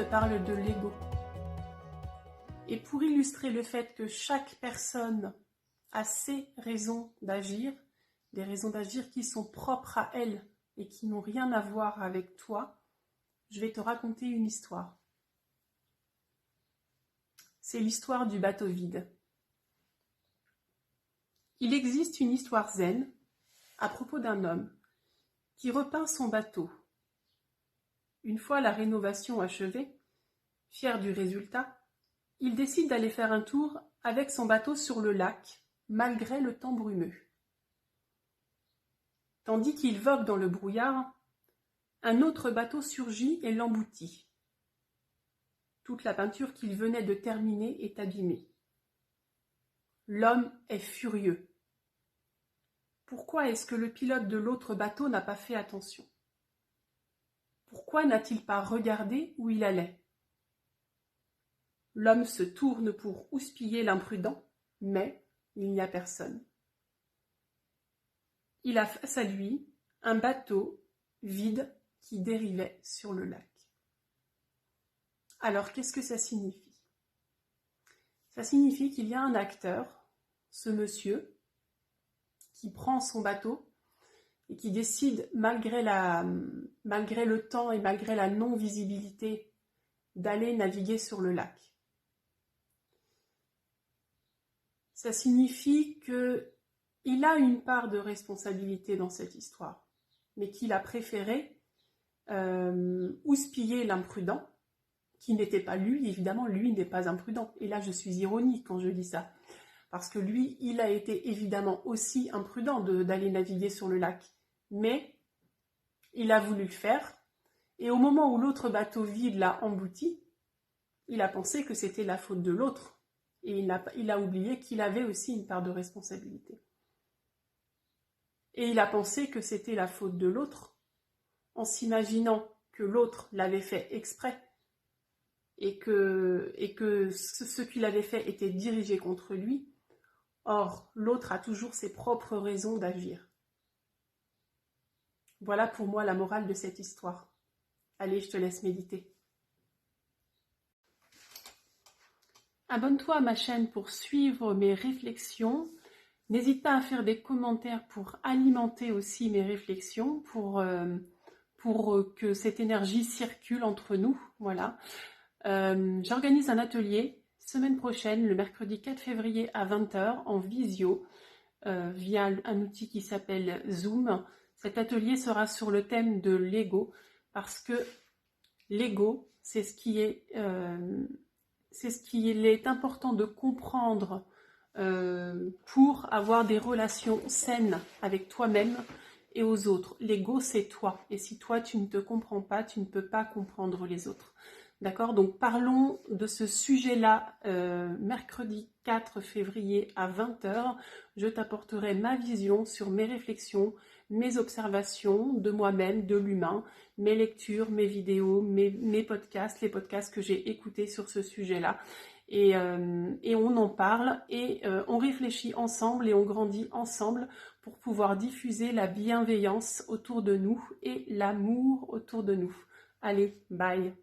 parle de l'ego. Et pour illustrer le fait que chaque personne a ses raisons d'agir, des raisons d'agir qui sont propres à elle et qui n'ont rien à voir avec toi, je vais te raconter une histoire. C'est l'histoire du bateau vide. Il existe une histoire zen à propos d'un homme qui repeint son bateau. Une fois la rénovation achevée, fier du résultat, il décide d'aller faire un tour avec son bateau sur le lac, malgré le temps brumeux. Tandis qu'il vogue dans le brouillard, un autre bateau surgit et l'emboutit. Toute la peinture qu'il venait de terminer est abîmée. L'homme est furieux. Pourquoi est-ce que le pilote de l'autre bateau n'a pas fait attention? Pourquoi n'a-t-il pas regardé où il allait? L'homme se tourne pour houspiller l'imprudent, mais il n'y a personne. Il a face à lui un bateau vide qui dérivait sur le lac. Alors, qu'est-ce que ça signifie? Ça signifie qu'il y a un acteur, ce monsieur, qui prend son bateau et qui décide, malgré le temps et malgré la non-visibilité, d'aller naviguer sur le lac. Ça signifie qu'il a une part de responsabilité dans cette histoire, mais qu'il a préféré houspiller l'imprudent, qui n'était pas lui, évidemment, lui n'est pas imprudent. Et là, je suis ironique quand je dis ça. Parce que lui, il a été évidemment aussi imprudent d'aller naviguer sur le lac. Mais il a voulu le faire. Et au moment où l'autre bateau vide l'a embouti, il a pensé que c'était la faute de l'autre. Et il a oublié qu'il avait aussi une part de responsabilité. Et il a pensé que c'était la faute de l'autre en s'imaginant que l'autre l'avait fait exprès et que ce qu'il avait fait était dirigé contre lui. Or, l'autre a toujours ses propres raisons d'agir. Voilà pour moi la morale de cette histoire. Allez, je te laisse méditer. Abonne-toi à ma chaîne pour suivre mes réflexions. N'hésite pas à faire des commentaires pour alimenter aussi mes réflexions, pour que cette énergie circule entre nous. Voilà. J'organise un atelier semaine prochaine, le mercredi 4 février à 20h, en visio, via un outil qui s'appelle Zoom. Cet atelier sera sur le thème de l'ego, parce que l'ego, c'est ce qu'il est important de comprendre pour avoir des relations saines avec toi-même et aux autres. L'ego, c'est toi. Et si toi, tu ne te comprends pas, tu ne peux pas comprendre les autres. D'accord? Donc, parlons de ce sujet-là mercredi 4 février à 20h. Je t'apporterai ma vision sur mes réflexions, mes observations de moi-même, de l'humain, mes lectures, mes vidéos, mes podcasts, les podcasts que j'ai écoutés sur ce sujet-là. Et on en parle et on réfléchit ensemble et on grandit ensemble pour pouvoir diffuser la bienveillance autour de nous et l'amour autour de nous. Allez, bye!